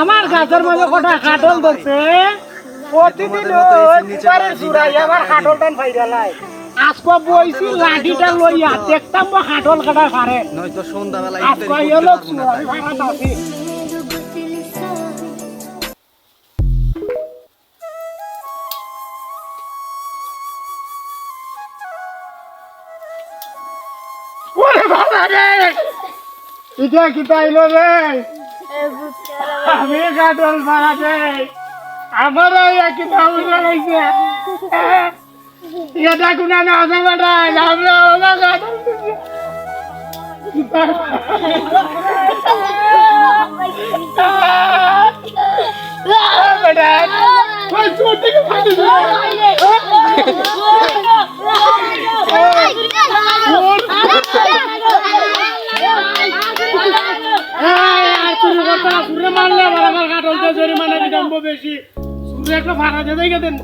আমার গাছের মধ্যে কটা কাটল ধরছে প্রতিদিন ওই চুরাই আমার কাটল টান ফাইরালাই আজকে বইছি লাঠিটা লইয়া দেখতাম কাটল কাটা পারে নয়তো সন্ধ্যাবেলা আজকে হলো চুরাই ভাড়া দাসি ওরে বাবা রে এটা কি তাইলো রে আমি কাটল পাড়াতে আমারও একই ভাবনা লাগছে এটা কোনা না আছে বেটা আমরা ওলা কাটল বেটা ওই ছোটকে ফাটি মারলে আমার কাটলটা জরিমানা দিতাম বেশি একটা ভাড়া দিয়ে দেন